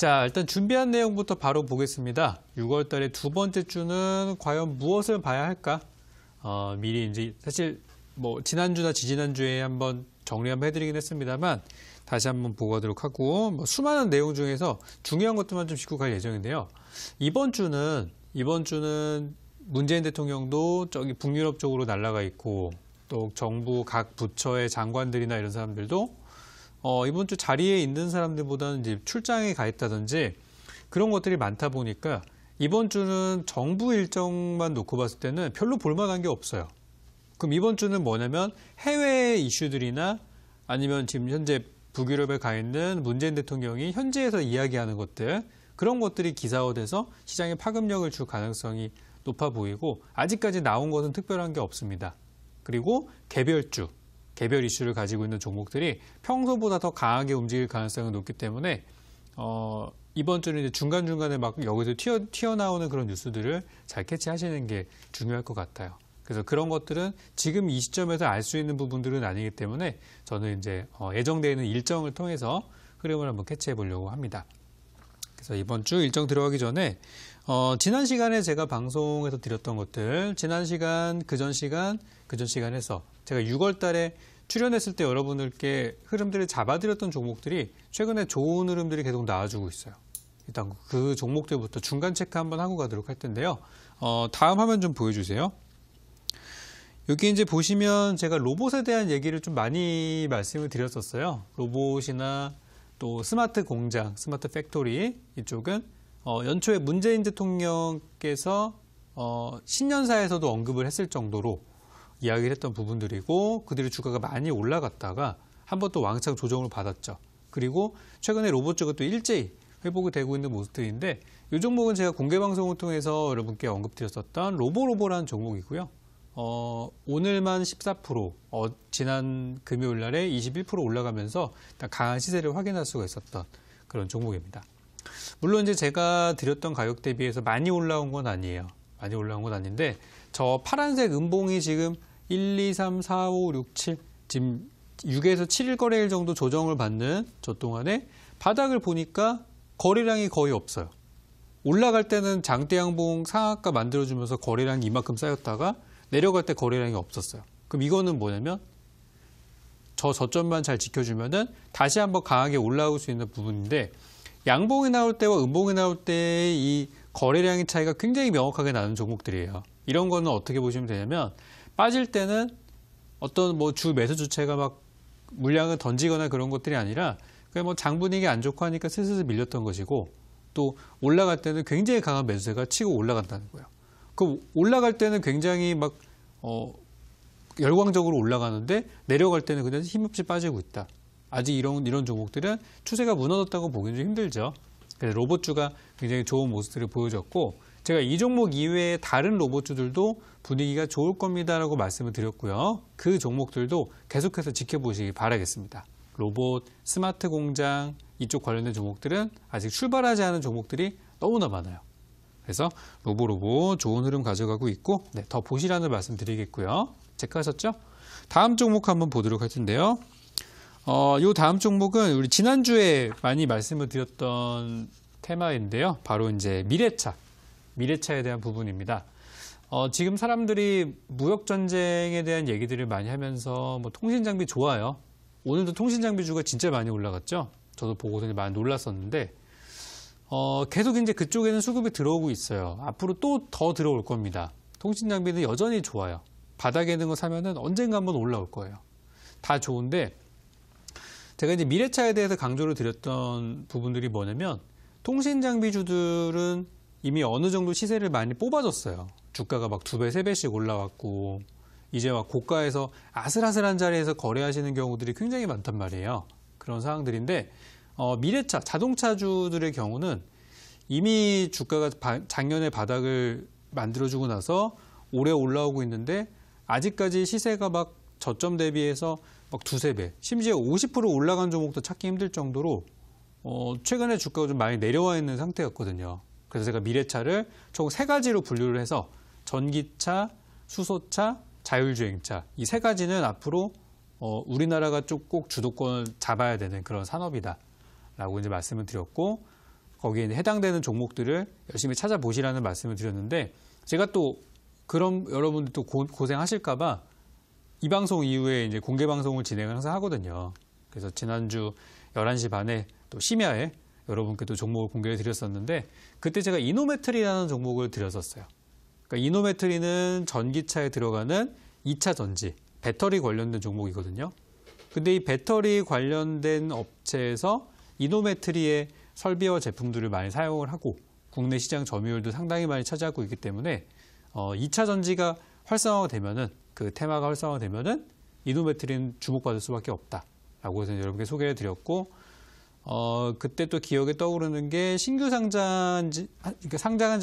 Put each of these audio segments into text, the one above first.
자, 일단 준비한 내용부터 바로 보겠습니다. 6월 달에 두 번째 주는 과연 무엇을 봐야 할까? 미리 이제 사실 뭐 지난주나 지지난주에 한번 정리 한번 해드리긴 했습니다만 다시 한번 보고 가도록 하고 뭐 수많은 내용 중에서 중요한 것들만 좀 짚고 갈 예정인데요. 이번 주는 문재인 대통령도 저기 북유럽 쪽으로 날아가 있고 또 정부 각 부처의 장관들이나 이런 사람들도 이번 주 자리에 있는 사람들보다는 이제 출장에 가 있다든지 그런 것들이 많다 보니까 이번 주는 정부 일정만 놓고 봤을 때는 별로 볼만한 게 없어요. 그럼 이번 주는 뭐냐면 해외 이슈들이나 아니면 지금 현재 북유럽에 가 있는 문재인 대통령이 현지에서 이야기하는 것들, 그런 것들이 기사화돼서 시장에 파급력을 줄 가능성이 높아 보이고 아직까지 나온 것은 특별한 게 없습니다. 그리고 개별 이슈를 가지고 있는 종목들이 평소보다 더 강하게 움직일 가능성이 높기 때문에 이번 주는 이제 중간중간에 막 여기서 튀어나오는 그런 뉴스들을 잘 캐치하시는 게 중요할 것 같아요. 그래서 그런 것들은 지금 이 시점에서 알 수 있는 부분들은 아니기 때문에 저는 이제 예정되어 있는 일정을 통해서 흐름을 한번 캐치해 보려고 합니다. 그래서 이번 주 일정 들어가기 전에 지난 시간에 제가 방송에서 드렸던 것들, 지난 시간, 그전 시간에서 제가 6월 달에 출연했을 때 여러분들께 흐름들을 잡아드렸던 종목들이 최근에 좋은 흐름들이 계속 나와주고 있어요. 일단 그 종목들부터 중간 체크 한번 하고 가도록 할 텐데요. 다음 화면 좀 보여주세요. 여기 이제 보시면 제가 로봇에 대한 얘기를 좀 많이 말씀을 드렸었어요. 로봇이나 또 스마트 공장, 스마트 팩토리 이쪽은 연초에 문재인 대통령께서 신년사에서도 언급을 했을 정도로 이야기를 했던 부분들이고 그들의 주가가 많이 올라갔다가 한번 또 왕창 조정을 받았죠. 그리고 최근에 로봇 주가 또 일제히 회복이 되고 있는 모습들인데 이 종목은 제가 공개 방송을 통해서 여러분께 언급드렸었던 로보라는 종목이고요. 오늘만 14%, 지난 금요일 날에 21% 올라가면서 강한 시세를 확인할 수가 있었던 그런 종목입니다. 물론 이제 제가 드렸던 가격 대비해서 많이 올라온 건 아니에요. 많이 올라온 건 아닌데 저 파란색 음봉이 지금 1, 2, 3, 4, 5, 6, 7 지금 6에서 7일 거래일 정도 조정을 받는 저 동안에 바닥을 보니까 거래량이 거의 없어요. 올라갈 때는 장대 양봉 상한가 만들어주면서 거래량이 이만큼 쌓였다가 내려갈 때 거래량이 없었어요. 그럼 이거는 뭐냐면 저 저점만 잘 지켜주면은 다시 한번 강하게 올라올 수 있는 부분인데 양봉이 나올 때와 음봉이 나올 때의 이 거래량의 차이가 굉장히 명확하게 나는 종목들이에요. 이런 거는 어떻게 보시면 되냐면 빠질 때는 어떤 뭐 주 매수 주체가 막 물량을 던지거나 그런 것들이 아니라 그냥 뭐 장 분위기 안 좋고 하니까 슬슬 밀렸던 것이고 또 올라갈 때는 굉장히 강한 매수세가 치고 올라간다는 거예요. 그 올라갈 때는 굉장히 막 열광적으로 올라가는데 내려갈 때는 그냥 힘없이 빠지고 있다. 아직 이런 종목들은 추세가 무너졌다고 보기는 좀 힘들죠. 그래서 로봇주가 굉장히 좋은 모습들을 보여줬고 제가 이 종목 이외에 다른 로봇주들도 분위기가 좋을 겁니다라고 말씀을 드렸고요. 그 종목들도 계속해서 지켜보시기 바라겠습니다. 로봇, 스마트 공장 이쪽 관련된 종목들은 아직 출발하지 않은 종목들이 너무나 많아요. 그래서 로보 좋은 흐름 가져가고 있고 더 보시라는 말씀 드리겠고요. 체크하셨죠? 다음 종목 한번 보도록 할 텐데요. 요 다음 종목은 우리 지난주에 많이 말씀을 드렸던 테마인데요. 바로 이제 미래차에 대한 부분입니다. 지금 사람들이 무역전쟁에 대한 얘기들을 많이 하면서 뭐 통신장비 좋아요. 오늘도 통신장비주가 진짜 많이 올라갔죠. 저도 보고서 많이 놀랐었는데 계속 이제 그쪽에는 수급이 들어오고 있어요. 앞으로 또 더 들어올 겁니다. 통신장비는 여전히 좋아요. 바닥에 있는 거 사면은 언젠가 한번 올라올 거예요. 다 좋은데 제가 이제 미래차에 대해서 강조를 드렸던 부분들이 뭐냐면 통신장비주들은 이미 어느 정도 시세를 많이 뽑아줬어요. 주가가 막 2배, 3배씩 올라왔고 이제 막 고가에서 아슬아슬한 자리에서 거래하시는 경우들이 굉장히 많단 말이에요. 그런 상황들인데 미래차, 자동차주들의 경우는 이미 주가가 작년에 바닥을 만들어주고 나서 올해 올라오고 있는데 아직까지 시세가 막 저점 대비해서 막 2, 3배, 심지어 50% 올라간 종목도 찾기 힘들 정도로 최근에 주가가 좀 많이 내려와 있는 상태였거든요. 그래서 제가 미래차를 총 3가지로 분류를 해서 전기차, 수소차, 자율주행차 이 3가지는 앞으로 우리나라가 꼭 주도권을 잡아야 되는 그런 산업이다 라고 이제 말씀을 드렸고 거기에 해당되는 종목들을 열심히 찾아보시라는 말씀을 드렸는데 제가 또 그럼 여러분들 또 고생하실까봐 이 방송 이후에 이제 공개 방송을 진행을 항상 하거든요. 그래서 지난주 11시 반에 또 심야에 여러분께 또 종목을 공개해 드렸었는데 그때 제가 이노메트리라는 종목을 드렸었어요. 그러니까 이노메트리는 전기차에 들어가는 2차 전지, 배터리 관련된 종목이거든요. 근데 이 배터리 관련된 업체에서 이노메트리의 설비와 제품들을 많이 사용을 하고 국내 시장 점유율도 상당히 많이 차지하고 있기 때문에 2차 전지가 활성화가 되면은 그 테마가 활성화가 되면은 이노메트리는 주목받을 수밖에 없다라고 해서 여러분께 소개해 드렸고 그때 또 기억에 떠오르는 게 신규 상장한 지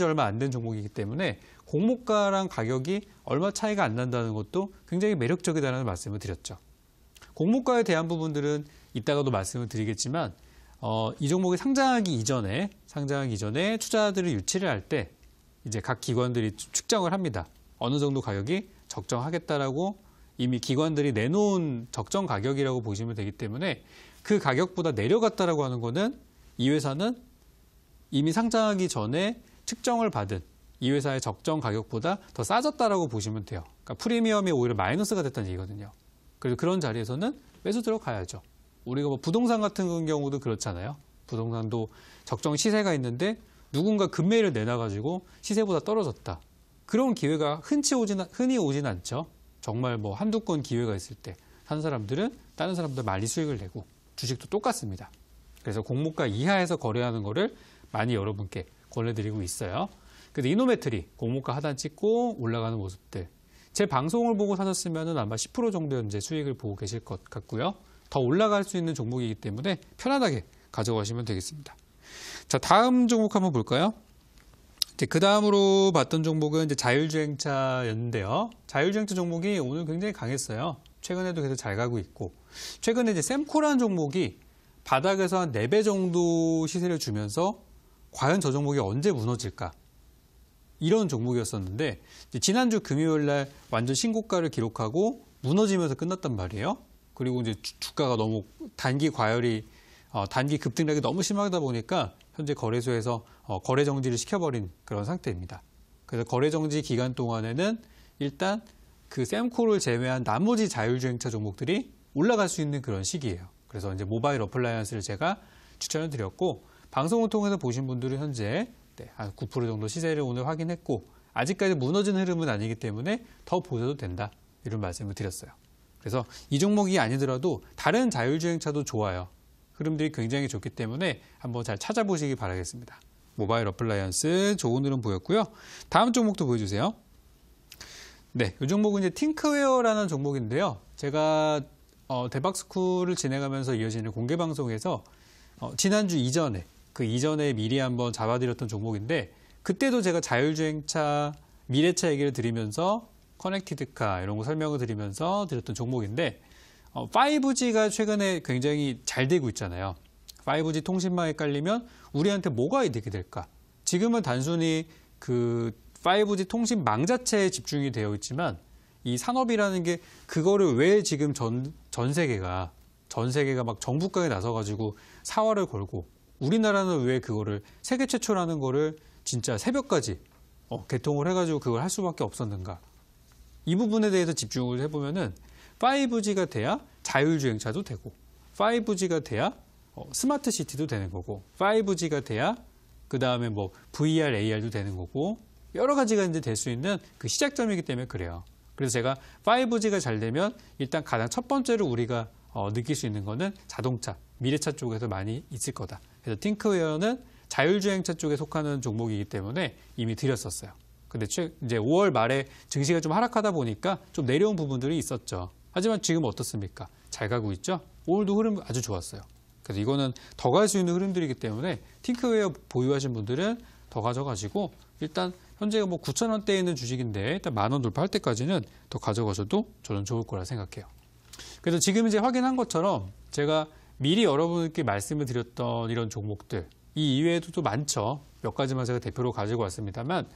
얼마 안 된 종목이기 때문에 공모가랑 가격이 얼마 차이가 안 난다는 것도 굉장히 매력적이다라는 말씀을 드렸죠. 공모가에 대한 부분들은 이따가도 말씀을 드리겠지만 이 종목이 상장하기 이전에 투자자들을 유치를 할 때 이제 각 기관들이 측정을 합니다. 어느 정도 가격이 적정하겠다라고 이미 기관들이 내놓은 적정 가격이라고 보시면 되기 때문에 그 가격보다 내려갔다라고 하는 거는 이 회사는 이미 상장하기 전에 측정을 받은 이 회사의 적정 가격보다 더 싸졌다라고 보시면 돼요. 그러니까 프리미엄이 오히려 마이너스가 됐다는 얘기거든요. 그래서 그런 자리에서는 매수 들어가야죠. 우리가 뭐 부동산 같은 경우도 그렇잖아요. 부동산도 적정 시세가 있는데 누군가 급매를 내놔가지고 시세보다 떨어졌다. 그런 기회가 흔히 오진 않죠. 정말 뭐 한두 건 기회가 있을 때 산 사람들은 다른 사람들 많이 수익을 내고 주식도 똑같습니다. 그래서 공모가 이하에서 거래하는 거를 많이 여러분께 권해드리고 있어요. 근데 이노메트리 공모가 하단 찍고 올라가는 모습들. 제 방송을 보고 사셨으면 아마 10% 정도 현재 수익을 보고 계실 것 같고요. 더 올라갈 수 있는 종목이기 때문에 편안하게 가져가시면 되겠습니다. 자, 다음 종목 한번 볼까요? 이제 그 다음으로 봤던 종목은 이제 자율주행차였는데요. 자율주행차 종목이 오늘 굉장히 강했어요. 최근에도 계속 잘 가고 있고, 최근에 이제 셈코라는 종목이 바닥에서 한 4배 정도 시세를 주면서 과연 저 종목이 언제 무너질까? 이런 종목이었었는데 지난주 금요일 날 완전 신고가를 기록하고 무너지면서 끝났단 말이에요. 그리고 이제 주가가 너무 단기 급등락이 너무 심하다 보니까 현재 거래소에서 거래 정지를 시켜버린 그런 상태입니다. 그래서 거래 정지 기간 동안에는 일단 그 셈코를 제외한 나머지 자율주행차 종목들이 올라갈 수 있는 그런 시기예요. 그래서 이제 모바일 어플라이언스를 제가 추천을 드렸고 방송을 통해서 보신 분들은 현재 한 9% 정도 시세를 오늘 확인했고 아직까지 무너진 흐름은 아니기 때문에 더 보셔도 된다 이런 말씀을 드렸어요. 그래서 이 종목이 아니더라도 다른 자율주행차도 좋아요. 흐름들이 굉장히 좋기 때문에 한번 잘 찾아보시기 바라겠습니다. 모바일 어플라이언스 좋은 흐름 보였고요. 다음 종목도 보여주세요. 네, 이 종목은 이제 팅크웨어라는 종목인데요. 제가 대박스쿨을 진행하면서 이어지는 공개 방송에서 지난주 이전에 그 이전에 미리 한번 잡아드렸던 종목인데 그때도 제가 자율주행차, 미래차 얘기를 드리면서 커넥티드카 이런 거 설명을 드리면서 드렸던 종목인데 5G가 최근에 굉장히 잘 되고 있잖아요. 5G 통신망에 깔리면 우리한테 뭐가 이득이 될까? 지금은 단순히 그 5G 통신망 자체에 집중이 되어 있지만 이 산업이라는 게 그거를 왜 지금 전 세계가 막 정부가에 나서가지고 사활을 걸고 우리나라는 왜 그거를 세계 최초라는 거를 진짜 새벽까지 개통을 해가지고 그걸 할 수밖에 없었는가? 이 부분에 대해서 집중을 해보면은 5G가 돼야 자율주행차도 되고 5G가 돼야 스마트 시티도 되는 거고 5G가 돼야 그 다음에 뭐 VR, AR도 되는 거고 여러 가지가 이제 될 수 있는 그 시작점이기 때문에 그래요. 그래서 제가 5G가 잘 되면 일단 가장 첫 번째로 우리가 느낄 수 있는 거는 자동차, 미래차 쪽에서 많이 있을 거다. 그래서 팅크웨어는 자율주행차 쪽에 속하는 종목이기 때문에 이미 드렸었어요. 근데 이제 5월 말에 증시가 좀 하락하다 보니까 좀 내려온 부분들이 있었죠. 하지만 지금 어떻습니까? 잘 가고 있죠? 오늘도 흐름 아주 좋았어요. 그래서 이거는 더 갈 수 있는 흐름들이기 때문에 팅크웨어 보유하신 분들은 더 가져가시고 일단 현재가 뭐 9,000원대에 있는 주식인데 일단 10,000원 돌파할 때까지는 더 가져가셔도 저는 좋을 거라 생각해요. 그래서 지금 이제 확인한 것처럼 제가 미리 여러분께 말씀을 드렸던 이런 종목들 이 이외에도 또 많죠. 몇 가지만 제가 대표로 가지고 왔습니다만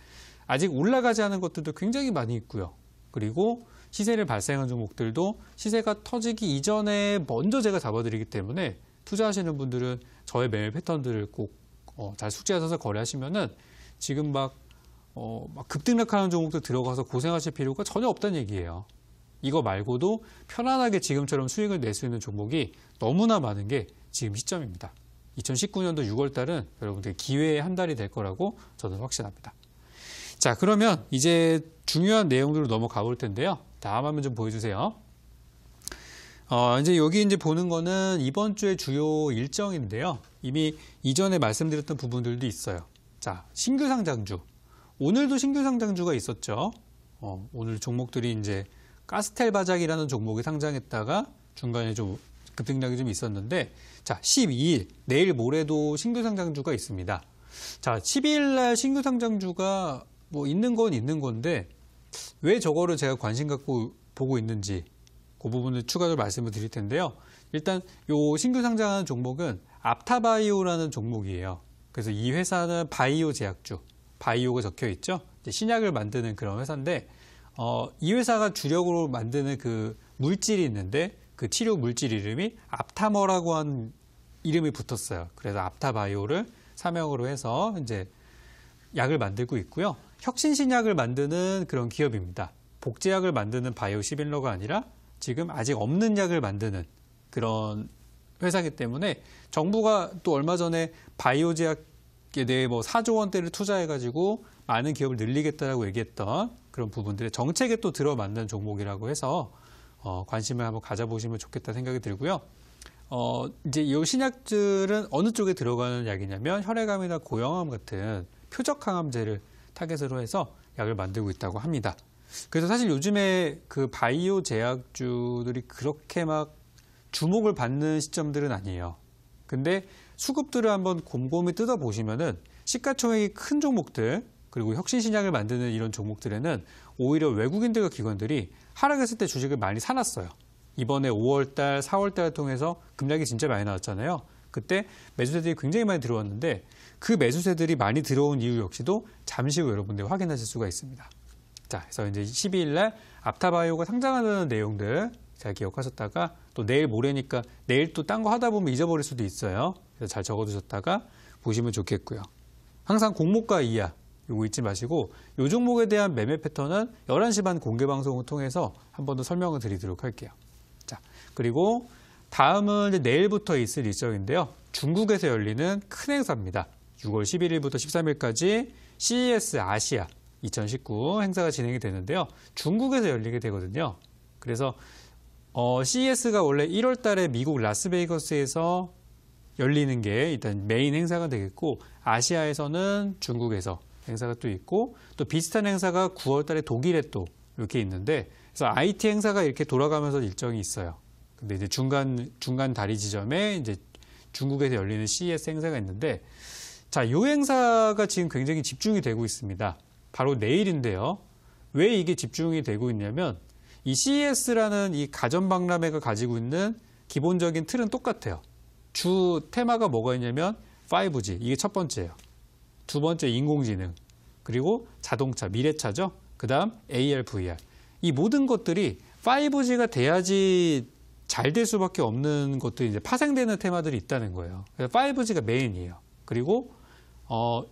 아직 올라가지 않은 것들도 굉장히 많이 있고요. 그리고 시세를 발생한 종목들도 시세가 터지기 이전에 먼저 제가 잡아드리기 때문에 투자하시는 분들은 저의 매매 패턴들을 꼭 잘 숙지하셔서 거래하시면은 지금 막 급등락하는 종목도 들어가서 고생하실 필요가 전혀 없다는 얘기예요. 이거 말고도 편안하게 지금처럼 수익을 낼 수 있는 종목이 너무나 많은 게 지금 시점입니다. 2019년도 6월 달은 여러분들 기회의 한 달이 될 거라고 저는 확신합니다. 자, 그러면 이제 중요한 내용들로 넘어가 볼 텐데요. 다음 화면 좀 보여주세요. 이제 여기 이제 보는 거는 이번 주의 주요 일정인데요. 이미 이전에 말씀드렸던 부분들도 있어요. 자, 신규 상장주. 오늘도 신규 상장주가 있었죠. 오늘 종목들이 이제 가스텔 바작이라는 종목이 상장했다가 중간에 좀 급등락이 좀 있었는데, 자, 12일, 내일 모레도 신규 상장주가 있습니다. 자, 12일 날 신규 상장주가 뭐 있는 건 있는 건데, 왜 저거를 제가 관심 갖고 보고 있는지, 그 부분을 추가로 말씀을 드릴 텐데요. 일단, 요 신규 상장하는 종목은 앞타바이오라는 종목이에요. 그래서 이 회사는 바이오 제약주, 바이오가 적혀 있죠. 신약을 만드는 그런 회사인데, 이 회사가 주력으로 만드는 그 물질이 있는데, 그 치료 물질 이름이 앞타머라고 한 이름이 붙었어요. 그래서 앞타바이오를 사명으로 해서 이제 약을 만들고 있고요. 혁신신약을 만드는 그런 기업입니다. 복제약을 만드는 바이오 시밀러가 아니라 지금 아직 없는 약을 만드는 그런 회사이기 때문에 정부가 또 얼마 전에 바이오 제약에 대해 뭐 4조 원대를 투자해가지고 많은 기업을 늘리겠다라고 얘기했던 그런 부분들의 정책에 또 들어맞는 종목이라고 해서 관심을 한번 가져보시면 좋겠다 생각이 들고요. 이제 이 신약들은 어느 쪽에 들어가는 약이냐면 혈액암이나 고형암 같은 표적 항암제를 타겟으로 해서 약을 만들고 있다고 합니다. 그래서 사실 요즘에 그 바이오 제약주들이 그렇게 막 주목을 받는 시점들은 아니에요. 근데 수급들을 한번 곰곰이 뜯어보시면은 시가총액이 큰 종목들, 그리고 혁신신약을 만드는 이런 종목들에는 오히려 외국인들과 기관들이 하락했을 때 주식을 많이 사놨어요. 이번에 5월달, 4월달 통해서 급락이 진짜 많이 나왔잖아요. 그때 매수세들이 굉장히 많이 들어왔는데 그 매수세들이 많이 들어온 이유 역시도 잠시 후 여러분들이 확인하실 수가 있습니다. 자, 그래서 이제 12일 날 앞타바이오가 상장하는 내용들 잘 기억하셨다가 또 내일 모레니까 내일 또 딴 거 하다 보면 잊어버릴 수도 있어요. 그래서 잘 적어두셨다가 보시면 좋겠고요. 항상 공모가 이하 요거 잊지 마시고 요 종목에 대한 매매 패턴은 11시 반 공개 방송을 통해서 한 번 더 설명을 드리도록 할게요. 자, 그리고 다음은 이제 내일부터 있을 일정인데요. 중국에서 열리는 큰 행사입니다. 6월 11일부터 13일까지 CES 아시아 2019 행사가 진행이 되는데요. 중국에서 열리게 되거든요. 그래서 CES가 원래 1월 달에 미국 라스베이거스에서 열리는 게 일단 메인 행사가 되겠고, 아시아에서는 중국에서 행사가 또 있고, 또 비슷한 행사가 9월 달에 독일에 또 이렇게 있는데, 그래서 IT 행사가 이렇게 돌아가면서 일정이 있어요. 근데 이제 중간 다리 지점에 이제 중국에서 열리는 CES 행사가 있는데, 자, 이 행사가 지금 굉장히 집중이 되고 있습니다. 바로 내일인데요. 왜 이게 집중이 되고 있냐면, 이 CES라는 이 가전박람회가 가지고 있는 기본적인 틀은 똑같아요. 주 테마가 뭐가 있냐면 5G, 이게 첫 번째예요. 두 번째 인공지능, 그리고 자동차, 미래차죠. 그 다음 AR, VR. 이 모든 것들이 5G가 돼야지 잘 될 수밖에 없는 것들이 이제 파생되는 테마들이 있다는 거예요. 그래서 5G가 메인이에요. 그리고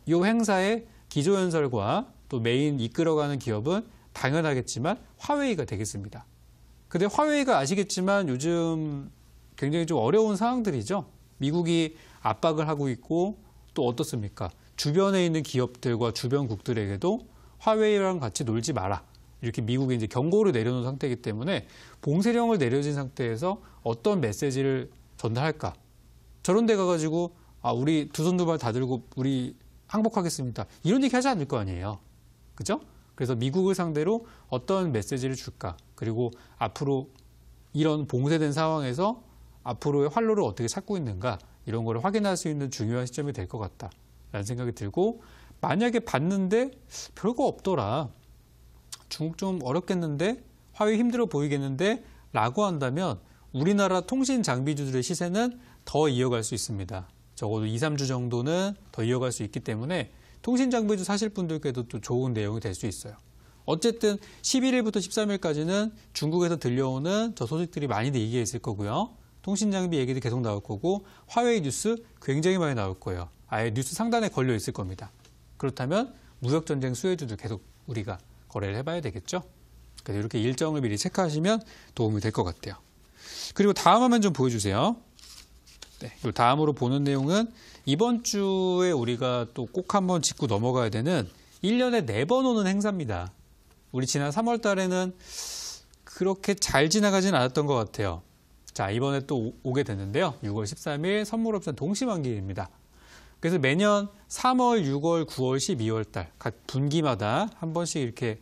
이 행사의 기조연설과 또 메인 이끌어가는 기업은 당연하겠지만 화웨이가 되겠습니다. 근데 화웨이가 아시겠지만 요즘 굉장히 좀 어려운 상황들이죠. 미국이 압박을 하고 있고 또 어떻습니까? 주변에 있는 기업들과 주변국들에게도 화웨이랑 같이 놀지 마라. 이렇게 미국이 이제 경고를 내려놓은 상태이기 때문에 봉쇄령을 내려진 상태에서 어떤 메시지를 전달할까? 저런 데 가가지고 우리 두 손 두 발 다 들고 우리 항복하겠습니다. 이런 얘기 하지 않을 거 아니에요. 그죠? 그래서 미국을 상대로 어떤 메시지를 줄까? 그리고 앞으로 이런 봉쇄된 상황에서 앞으로의 활로를 어떻게 찾고 있는가? 이런 거를 확인할 수 있는 중요한 시점이 될 것 같다라는 생각이 들고, 만약에 봤는데 별거 없더라. 중국 좀 어렵겠는데? 화웨이 힘들어 보이겠는데? 라고 한다면 우리나라 통신 장비주들의 시세는 더 이어갈 수 있습니다. 적어도 2, 3주 정도는 더 이어갈 수 있기 때문에 통신 장비주 사실 분들께도 또 좋은 내용이 될 수 있어요. 어쨌든 11일부터 13일까지는 중국에서 들려오는 저 소식들이 많이 얘기가 있을 거고요. 통신 장비 얘기도 계속 나올 거고, 화웨이 뉴스 굉장히 많이 나올 거예요. 아예 뉴스 상단에 걸려 있을 겁니다. 그렇다면 무역전쟁 수혜주도 계속 우리가 거래를 해봐야 되겠죠. 그래서 이렇게 일정을 미리 체크하시면 도움이 될 것 같아요. 그리고 다음 화면 좀 보여주세요. 네, 요 다음으로 보는 내용은 이번 주에 우리가 또 꼭 한번 짚고 넘어가야 되는 1년에 4번 오는 행사입니다. 우리 지난 3월 달에는 그렇게 잘 지나가진 않았던 것 같아요. 자, 이번에 또 오게 됐는데요. 6월 13일 선물옵션 동시만기일입니다. 그래서 매년 3월, 6월, 9월, 12월 달 각 분기마다 한 번씩 이렇게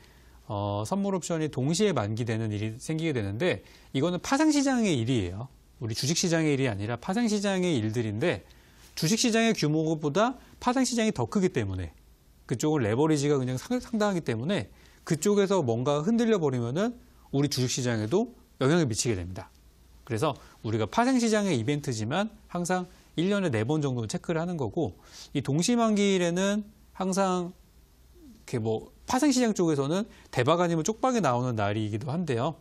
선물옵션이 동시에 만기되는 일이 생기게 되는데 이거는 파생시장의 일이에요. 우리 주식시장의 일이 아니라 파생시장의 일들인데 주식시장의 규모보다 파생시장이 더 크기 때문에 그쪽은 레버리지가 그냥 상당하기 때문에 그쪽에서 뭔가 흔들려 버리면은 우리 주식시장에도 영향을 미치게 됩니다. 그래서 우리가 파생시장의 이벤트지만 항상 1년에 4번 정도 체크를 하는 거고 이 동시만기일에는 항상 이렇게 뭐 파생시장 쪽에서는 대박 아니면 쪽박이 나오는 날이기도 한데요.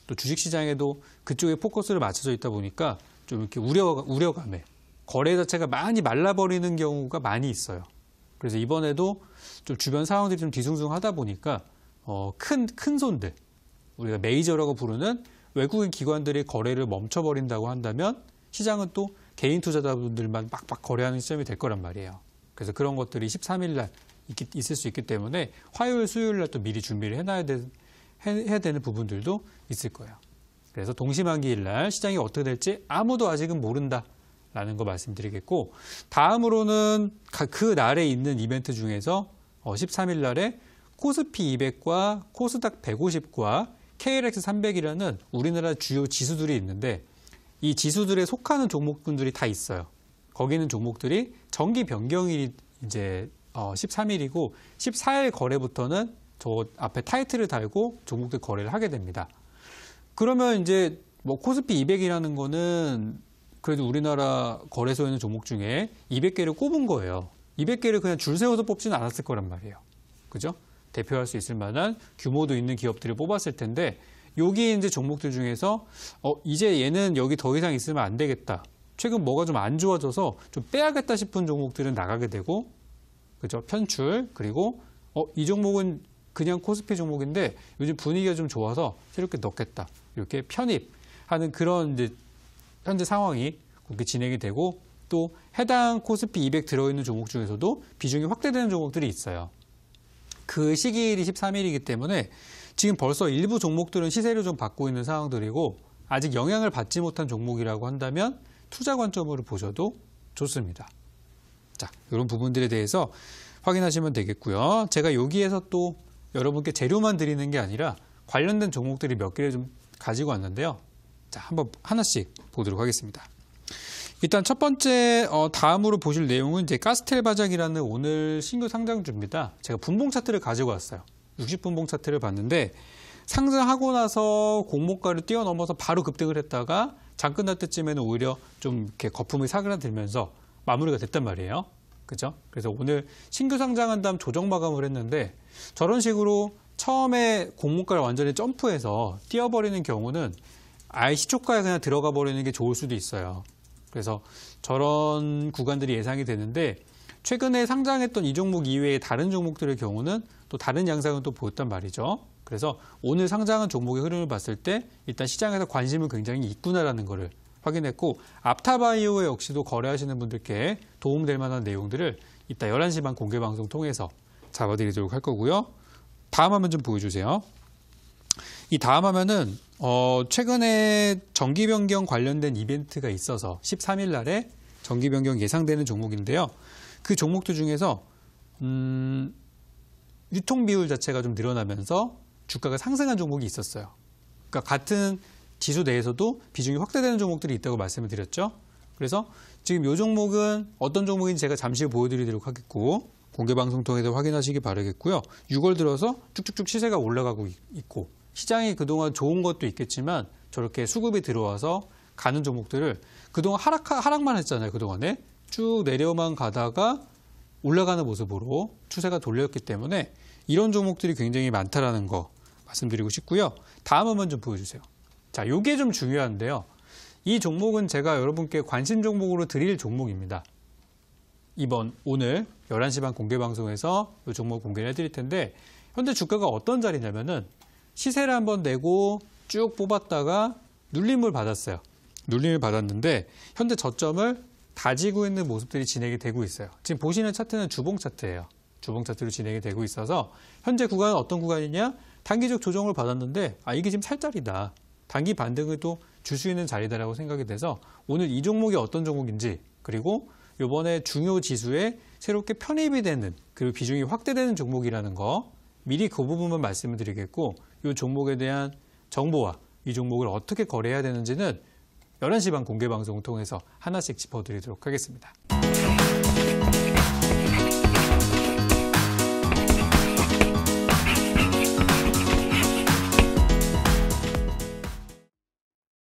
또 주식시장에도 그쪽에 포커스를 맞춰져 있다 보니까 좀 이렇게 우려감에 거래 자체가 많이 말라버리는 경우가 많이 있어요. 그래서 이번에도 좀 주변 상황들이 좀 뒤숭숭하다 보니까 큰 손들, 우리가 메이저라고 부르는 외국인 기관들이 거래를 멈춰버린다고 한다면 시장은 또 개인 투자자분들만 빡빡 거래하는 시점이 될 거란 말이에요. 그래서 그런 것들이 23일 날 있을 수 있기 때문에 화요일, 수요일 날 또 미리 준비를 해야 되는 부분들도 있을 거예요. 그래서 동시만기일 날 시장이 어떻게 될지 아무도 아직은 모른다라는 거 말씀드리겠고 다음으로는 그 날에 있는 이벤트 중에서 13일 날에 코스피 200과 코스닥 150과 KLX 300이라는 우리나라 주요 지수들이 있는데 이 지수들에 속하는 종목군들이 다 있어요. 거기는 종목들이 정기 변경일이 이제 13일이고 14일 거래부터는 저 앞에 타이틀을 달고 종목들 거래를 하게 됩니다. 그러면 이제 뭐 코스피 200이라는 거는 그래도 우리나라 거래소에 있는 종목 중에 200개를 꼽은 거예요. 200개를 그냥 줄 세워서 뽑지는 않았을 거란 말이에요. 그죠? 대표할 수 있을 만한 규모도 있는 기업들을 뽑았을 텐데 여기 이제 종목들 중에서 이제 얘는 여기 더 이상 있으면 안 되겠다. 최근 뭐가 좀 안 좋아져서 좀 빼야겠다 싶은 종목들은 나가게 되고 그죠? 편출 그리고 이 종목은 그냥 코스피 종목인데 요즘 분위기가 좀 좋아서 새롭게 넣겠다. 이렇게 편입하는 그런 이제 현재 상황이 그렇게 진행이 되고 또 해당 코스피 200 들어있는 종목 중에서도 비중이 확대되는 종목들이 있어요. 그 시기일이 13일이기 때문에 지금 벌써 일부 종목들은 시세를 좀 받고 있는 상황들이고 아직 영향을 받지 못한 종목이라고 한다면 투자 관점으로 보셔도 좋습니다. 자, 이런 부분들에 대해서 확인하시면 되겠고요. 제가 여기에서 또 여러분께 재료만 드리는 게 아니라 관련된 종목들이 몇 개를 좀 가지고 왔는데요. 자, 한번 하나씩 보도록 하겠습니다. 일단 첫 번째 다음으로 보실 내용은 이제 가스텔 바작이라는 오늘 신규 상장주입니다. 제가 분봉 차트를 가지고 왔어요. 60분봉 차트를 봤는데 상장하고 나서 공모가를 뛰어넘어서 바로 급등을 했다가 장 끝날 때쯤에는 오히려 좀 이렇게 거품이 사그라들면서 마무리가 됐단 말이에요. 그죠? 그래서 오늘 신규 상장한 다음 조정 마감을 했는데 저런 식으로 처음에 공모가를 완전히 점프해서 뛰어버리는 경우는 아예 시초가에 그냥 들어가 버리는 게 좋을 수도 있어요. 그래서 저런 구간들이 예상이 되는데 최근에 상장했던 이 종목 이외의 다른 종목들의 경우는 또 다른 양상을 또 보였단 말이죠. 그래서 오늘 상장한 종목의 흐름을 봤을 때 일단 시장에서 관심은 굉장히 있구나라는 것을 확인했고 앞타바이오 역시도 거래하시는 분들께 도움될 만한 내용들을 이따 11시 반 공개방송 통해서 잡아드리도록 할 거고요. 다음 화면 좀 보여주세요. 이 다음 화면은 최근에 정기 변경 관련된 이벤트가 있어서 13일 날에 정기 변경 예상되는 종목인데요. 그 종목들 중에서 유통 비율 자체가 좀 늘어나면서 주가가 상승한 종목이 있었어요. 그러니까 같은 지수 내에서도 비중이 확대되는 종목들이 있다고 말씀을 드렸죠. 그래서 지금 이 종목은 어떤 종목인지 제가 잠시 후 보여드리도록 하겠고 공개방송 통해서 확인하시기 바라겠고요. 6월 들어서 쭉쭉쭉 시세가 올라가고 있고 시장이 그동안 좋은 것도 있겠지만 저렇게 수급이 들어와서 가는 종목들을 그동안 하락만 했잖아요. 그동안에 쭉 내려만 가다가 올라가는 모습으로 추세가 돌렸기 때문에 이런 종목들이 굉장히 많다라는 거 말씀드리고 싶고요. 다음 한번 좀 보여주세요. 자, 요게 좀 중요한데요. 이 종목은 제가 여러분께 관심 종목으로 드릴 종목입니다. 오늘 11시 반 공개 방송에서 이 종목 공개를 해드릴 텐데 현재 주가가 어떤 자리냐면은 시세를 한번 내고 쭉 뽑았다가 눌림을 받았어요. 눌림을 받았는데 현재 저점을 다지고 있는 모습들이 진행이 되고 있어요. 지금 보시는 차트는 주봉 차트예요. 주봉 차트로 진행이 되고 있어서 현재 구간은 어떤 구간이냐? 단기적 조정을 받았는데 이게 지금 살자리다. 단기 반등을 또 줄 수 있는 자리다라고 생각이 돼서 오늘 이 종목이 어떤 종목인지 그리고 이번에 중요 지수에 새롭게 편입이 되는 그리고 비중이 확대되는 종목이라는 거 미리 그 부분만 말씀을 드리겠고 이 종목에 대한 정보와 이 종목을 어떻게 거래해야 되는지는 11시 반 공개 방송을 통해서 하나씩 짚어드리도록 하겠습니다.